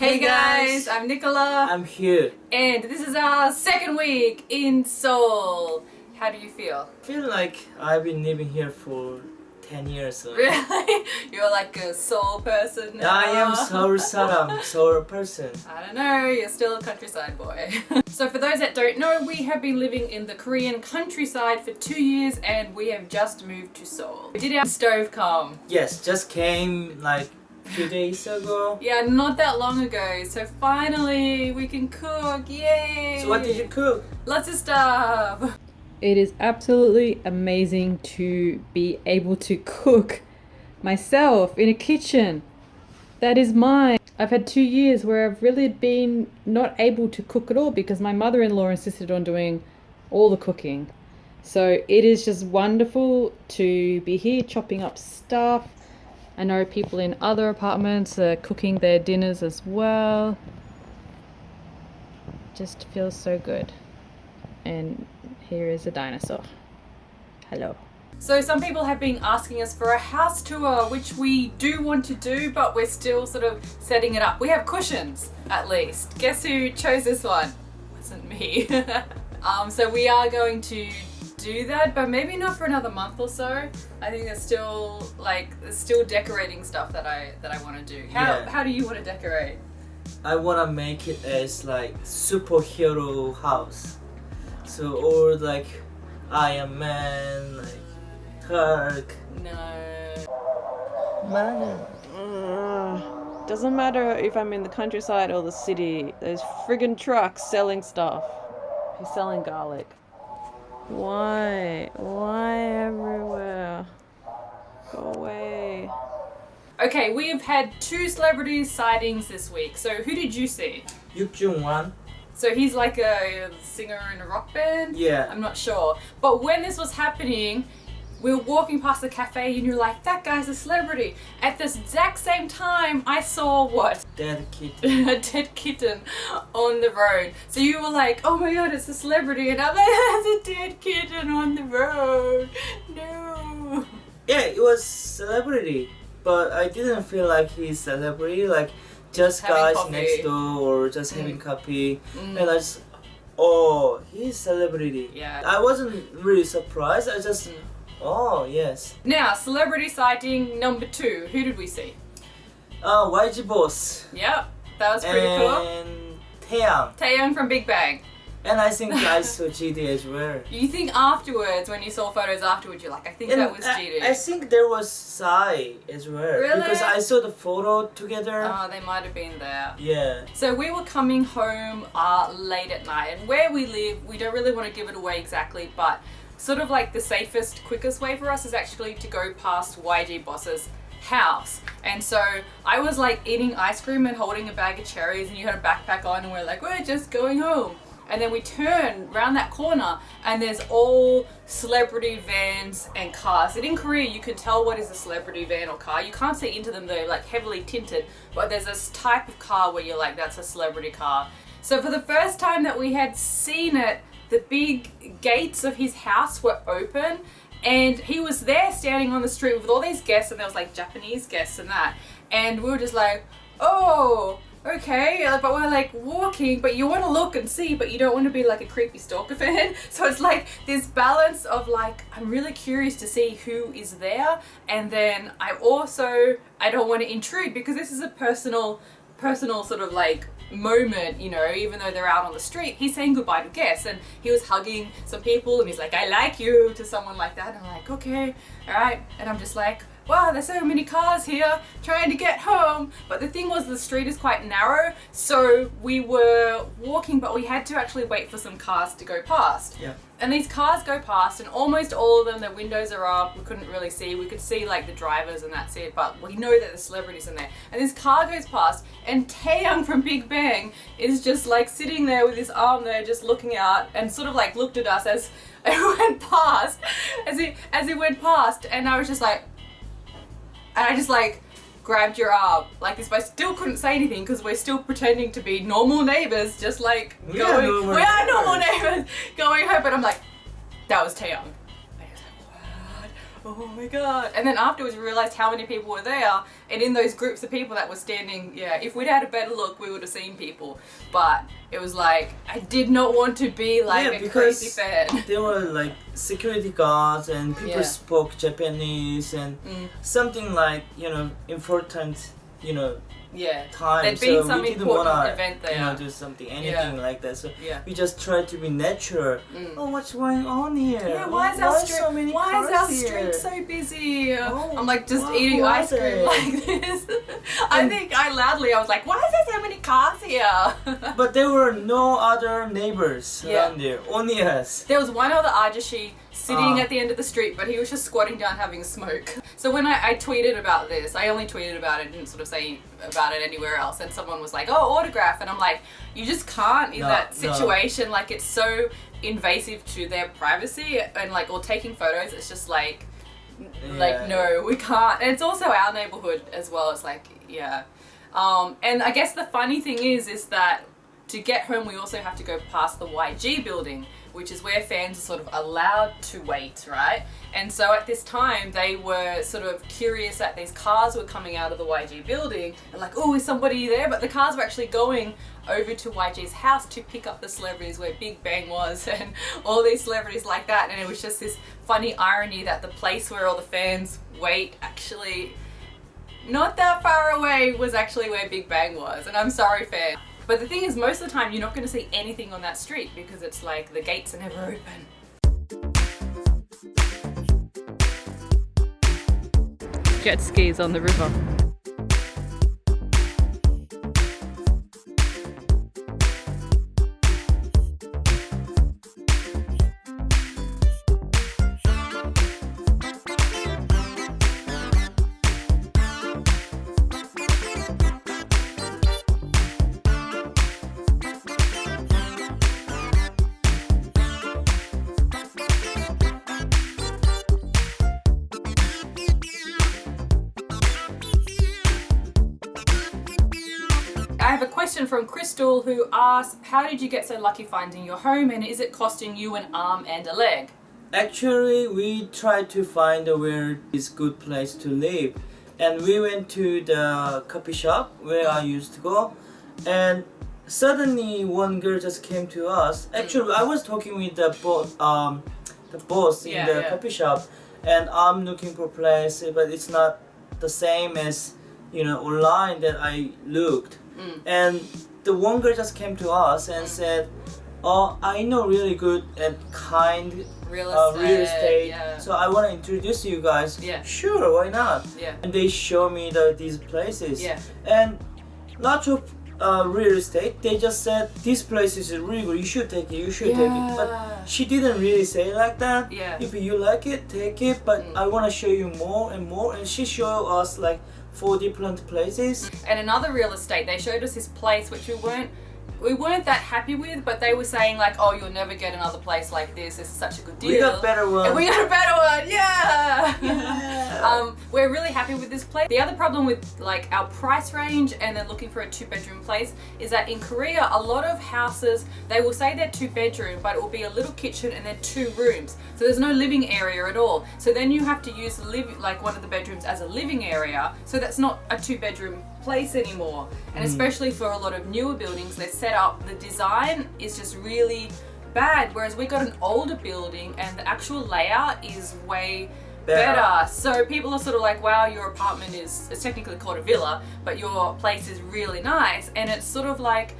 Hey guys, I'm Nicola. I'm here. And this is our second week in Seoul. How do you feel? I feel like I've been living here for 10 years. Really? You're like a Seoul person now? I am Seoul saram, Seoul person. I don't know, you're still a countryside boy. So for those that don't know, we have been living in the Korean countryside for 2 years and we have just moved to Seoul. We did our stove come. Yes, just came like a few days ago. Yeah, not that long ago. So finally we can cook, yay! So what did you cook? Lots of stuff. It is absolutely amazing to be able to cook myself in a kitchen that is mine. I've had 2 years where I've really been not able to cook at all because my mother-in-law insisted on doing all the cooking. So it is just wonderful to be here chopping up stuff. I know people in other apartments are cooking their dinners as well. Just feels so good. And here is a dinosaur. Hello. So some people have been asking us for a house tour, which we do want to do, but we're still sort of setting it up. We have cushions, at least. Guess who chose this one? It wasn't me. So we are going to do that, but maybe not for another month or so. I think there's still decorating stuff that I want to do. How do you want to decorate? I want to make it as like superhero house. So or like Iron Man, like Hulk. No. Doesn't matter if I'm in the countryside or the city, there's friggin' trucks selling stuff. He's selling garlic. Why? Why everywhere? Go away. Okay, we have had 2 celebrity sightings this week. So who did you see? Yuk-jung-wan. So he's like a singer in a rock band? Yeah. I'm not sure. But when this was happening, we were walking past the cafe and you're like, that guy's a celebrity. At this exact same time, I saw what? Dead kitten. A dead kitten on the road. So you were like, oh my god, it's a celebrity. And I'm like, there's a dead kitten on the road. No. Yeah, it was celebrity, but I didn't feel like he's celebrity. Like just Having guys coffee. next door or just having coffee, Mm. and I just, oh, he's celebrity. Yeah. I wasn't really surprised. I just, oh yes. Now, celebrity sighting number 2. Who did we see? YG Boss. Yep, that was pretty cool. And Taeyang. Taeyang from Big Bang. And I think I saw GD as well. You think afterwards, when you saw photos afterwards, you're like, I think And that was GD. I think there was Psy as well. Really? Because I saw the photo together. Oh, they might have been there. Yeah. So we were coming home late at night, and where we live, we don't really want to give it away exactly, but sort of like the safest, quickest way for us is actually to go past YG Boss's house. And so I was like eating ice cream and holding a bag of cherries, and you had a backpack on, and we're like, we're just going home. And then we turn around that corner and there's all celebrity vans and cars. And in Korea, you can tell what is a celebrity van or car. You can't see into them, they're like heavily tinted, but there's this type of car where you're like, that's a celebrity car. So for the first time that we had seen it, the big gates of his house were open and he was there standing on the street with all these guests, and there was like Japanese guests and that. And we were just like, oh, okay, but we're like walking, but you want to look and see, but you don't want to be like a creepy stalker fan. So it's like this balance of like, I'm really curious to see who is there, and then I don't want to intrude because this is a personal sort of like moment, you know, even though they're out on the street. He's saying goodbye to guests and he was hugging some people and he's like, I like you, to someone like that. And I'm like, okay, all right. And I'm just like, wow, there's so many cars here trying to get home. But the thing was, the street is quite narrow, so we were walking, but we had to actually wait for some cars to go past. Yeah. And these cars go past, and almost all of them, their windows are up. We couldn't really see. We could see like the drivers and that's it, but we know that there's celebrities in there. And this car goes past, and Taeyang from Big Bang is just like sitting there with his arm there, just looking out, and sort of like looked at us as it went past, as he went past, and I was just like, and I just like grabbed your arm like this, but I still couldn't say anything because we're still pretending to be normal neighbors, just like we are normal neighbors going home. But I'm like, that was Taeyang. I was like, oh my god. And then afterwards we realised how many people were there, and in those groups of people that were standing, yeah, if we'd had a better look we would have seen people. But it was like, I did not want to be like a crazy fan. There were like security guards and people Yeah. spoke Japanese and something like, you know, important, you know, Yeah. time. There'd been so some we didn't important wanna, event there. you know, do something, anything Yeah. like that. So Yeah. we just tried to be natural. Oh, what's going on here? Yeah, why is our street so many why is cars our here? street so busy? Oh, I'm like just what eating was ice cream it? like this. I think I was like, why is there so many cars here? But there were no other neighbors Yeah. around there, only us. There was one other Ajashi sitting Ah. at the end of the street, but he was just squatting down having a smoke. So when I tweeted about this, I only tweeted about it, didn't sort of say about it anywhere else, and someone was like, oh, autograph, and I'm like, you just can't in No, that no. situation, like it's so invasive to their privacy, and like, or taking photos, it's just like Yeah. no, we can't. And it's also our neighborhood as well, it's like, yeah. And I guess the funny thing is that to get home we also have to go past the YG building, which is where fans are sort of allowed to wait, right? And so at this time they were sort of curious that these cars were coming out of the YG building and like, oh, is somebody there? But the cars were actually going over to YG's house to pick up the celebrities where Big Bang was and all these celebrities like that. And it was just this funny irony that the place where all the fans wait actually not that far away was actually where Big Bang was. And I'm sorry, fans. But the thing is, most of the time you're not going to see anything on that street because it's like the gates are never open. Jet skis on the river. I have a question from Crystal who asks, how did you get so lucky finding your home, and is it costing you an arm and a leg? Actually, we tried to find where is good place to live, and we went to the coffee shop where I used to go, and suddenly one girl just came to us. Actually, I was talking with the boss in the Yeah. coffee shop, and I'm looking for place, but it's not the same as, you know, online that I looked. And the one girl just came to us and said, oh, I know really good and kind Real real estate, yeah. so I want to introduce you guys. Yeah. Sure, why not? Yeah. And they show me these places. Yeah. And lots of real estate, they just said this place is really good, you should take it, you should take it. But she didn't really say it like that. Yeah. If you like it, take it, but I want to show you more and more. And she showed us like 4 different places. And another real estate, they showed us this place which we weren't that happy with, but they were saying like, oh, you'll never get another place like this is such a good deal. We got better one. And we got a better one, yeah! Yeah. We're really happy with this place. The other problem with like our price range and then looking for a 2-bedroom place is that in Korea, a lot of houses, they will say they're 2-bedroom, but it will be a little kitchen and then 2 rooms. So there's no living area at all. So then you have to use like one of the bedrooms as a living area. So that's not a 2-bedroom place anymore. And especially for a lot of newer buildings, they're set up, the design is just really bad. Whereas we got an older building and the actual layout is way better. So people are sort of like, wow, your apartment it's technically called a villa, but your place is really nice. And it's sort of like,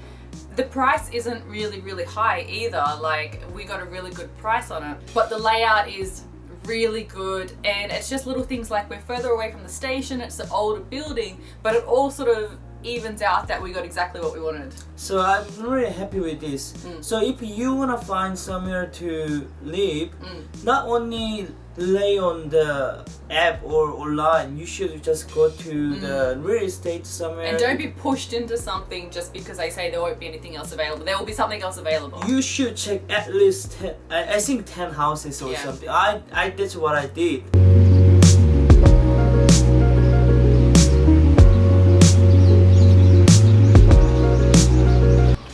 the price isn't really high either. Like, we got a really good price on it, but the layout is really good, and it's just little things like we're further away from the station, it's an older building, but it all sort of evens out that we got exactly what we wanted. So I'm really happy with this. So if you wanna find somewhere to live, not only lay on the app or online, you should just go to the real estate somewhere. And don't be pushed into something just because they say there won't be anything else available. There will be something else available. You should check at least 10, I think 10 houses or Yeah. something. I that's what I did.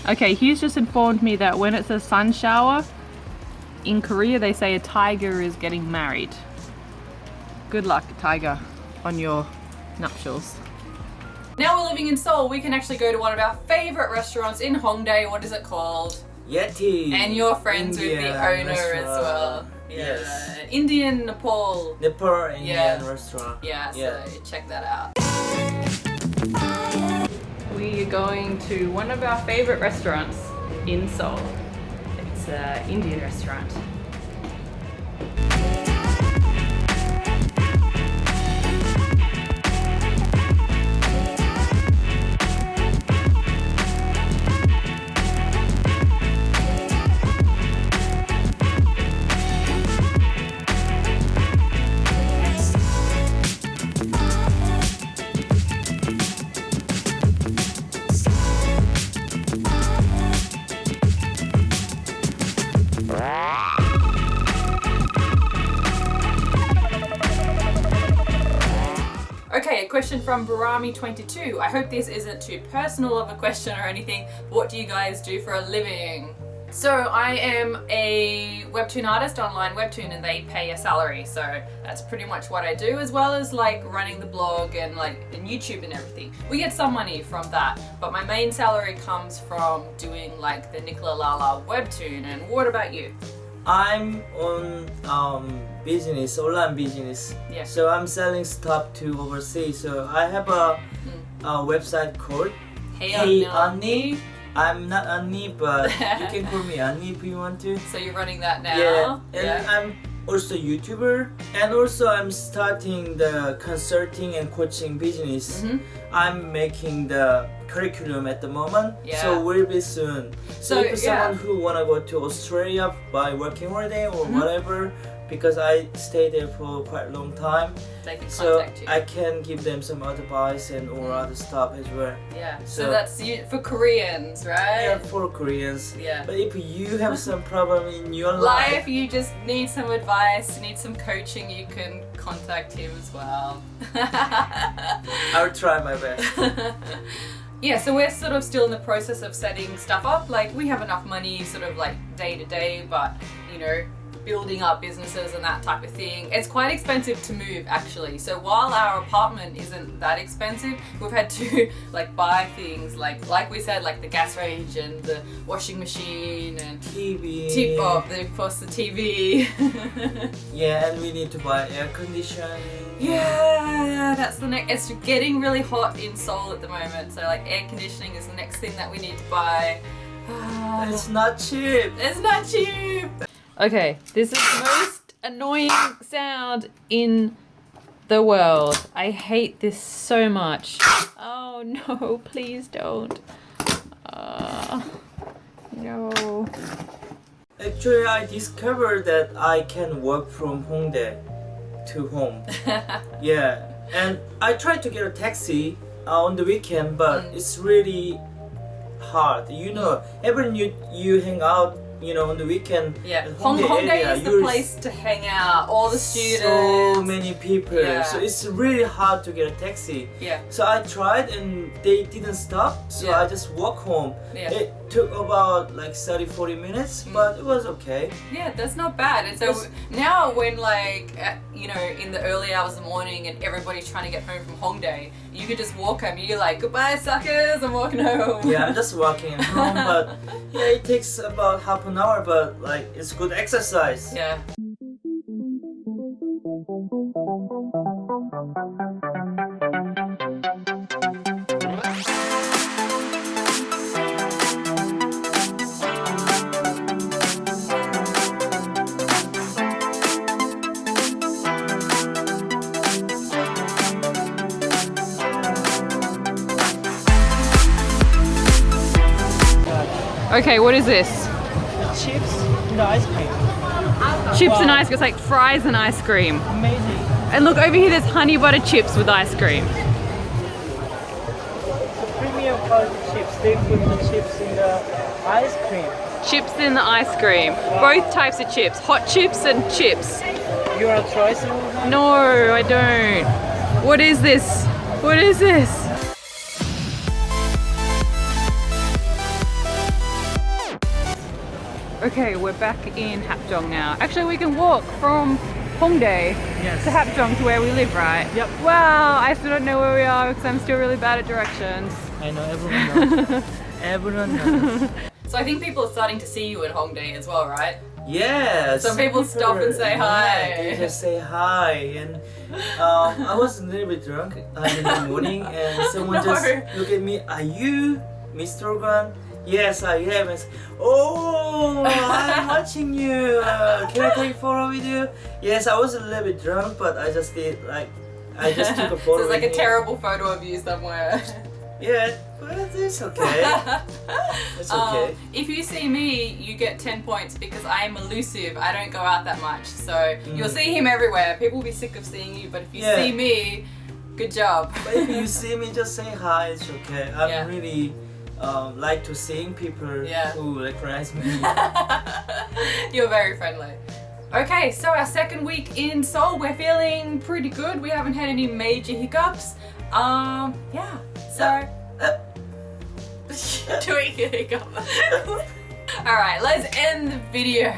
Okay, Hugh's just informed me that when it's a sun shower, in Korea they say a tiger is getting married. Good luck, Tiger, on your nuptials. Now we're living in Seoul, we can actually go to one of our favorite restaurants in Hongdae. What is it called? Yeti. And you're friends with the Indian owner as restaurant. well. Yeah. Yes. Indian Nepal. Nepal Indian Yeah. restaurant. Yeah, so Yeah. check that out. We are going to one of our favorite restaurants in Seoul. It's an Indian restaurant. Okay, a question from Barami22. I hope this isn't too personal of a question or anything. What do you guys do for a living? So I am a webtoon artist on LINE WEBTOON, and they pay a salary. So that's pretty much what I do, as well as like running the blog and YouTube and everything. We get some money from that, but my main salary comes from doing like the Nicholalala Webtoon. And what about you? I'm on business, online business. Yeah. So I'm selling stuff to overseas. So I have a website called Hey Annie. I'm not Annie, but you can call me Annie if you want to. So you're running that now? Yeah, and I'm also YouTuber, and also I'm starting the consulting and coaching business. I'm making the curriculum at the moment, so will be soon. So if someone who wanna go to Australia by working holiday or whatever, because I stayed there for quite a long time, they can so contact you. I can give them some advice and or other stuff as well. Yeah. So that's for Koreans, right? Yeah, for Koreans. Yeah. But if you have some problem in your life, you just need some advice, need some coaching, you can contact him as well. I'll try my best. Yeah, so we're sort of still in the process of setting stuff up. Like, we have enough money sort of like day to day, but you know, building up businesses and that type of thing. It's quite expensive to move actually. So while our apartment isn't that expensive, we've had to like buy things like we said, like the gas range and the washing machine and TV. Of course the TV. Yeah, and we need to buy air conditioning. Yeah, that's the next. It's getting really hot in Seoul at the moment, so like air conditioning is the next thing that we need to buy. It's not cheap. It's not cheap. Okay, this is the most annoying sound in the world. I hate this so much. Oh no, please don't. No. Actually, I discovered that I can work from Hongdae to home. Yeah, and I tried to get a taxi on the weekend, but it's really hard. You know, every you hang out, you know, on the weekend. Yeah, Hongdae area, is the place to hang out. All the students. So many people. Yeah. So it's really hard to get a taxi. Yeah. So I tried and they didn't stop. So I just walk home. Yeah. It took about like 30-40 minutes, but it was okay. Yeah, that's not bad. And so now when like, you know, in the early hours of the morning and everybody's trying to get home from Hongdae, you could just walk home. You're like, goodbye suckers, I'm walking home. Yeah, I'm just walking home, but yeah, it takes about half an hour, but like it's good exercise. Yeah. Okay, what is this? Chips and ice cream. Chips and ice cream. It's like fries and ice cream. Amazing. And look over here, there's honey butter chips with ice cream. Premium quality chips. They put the chips in the ice cream. Chips in the ice cream. Both types of chips. Hot chips and chips. You want to try some? No, I don't. What is this? What is this? Okay, we're back in Hapjeong now. Actually, we can walk from Hongdae Yes. to Hapjeong to where we live, right? Yep. Wow, I still don't know where we are because I'm still really bad at directions. I know, everyone knows. Everyone knows. So I think people are starting to see you in Hongdae as well, right? Yes. Some people stop and say hi. Yeah, they just say hi. And I was a little bit drunk in the morning, and someone No. just looked at me. Are you Mr. Guan? Yes, I am. I said, oh, I'm watching you. Can I take a photo with you? Yes, I was a little bit drunk, but I just did I just took a photo. So it's like with a him. terrible photo of you somewhere. Yeah, but it's okay. It's okay. If you see me, you get 10 points because I am elusive. I don't go out that much. So you'll see him everywhere. People will be sick of seeing you, but if you Yeah. see me, good job. But if you see me, just say hi. It's okay. I'm Yeah. really like to seeing people Yeah. who recognize me. You're very friendly. Okay, so our second week in Seoul, we're feeling pretty good. We haven't had any major hiccups. Yeah. So doing a hiccup. Alright, let's end the video.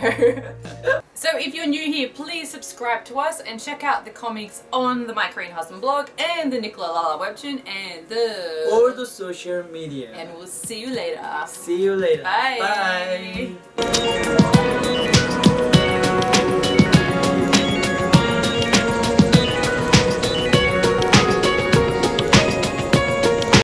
So if you're new here, please subscribe to us and check out the comics on the My Korean Husband blog and the Nicholalala Webtoon and the... Or the social media. And we'll see you later. See you later. Bye. Bye.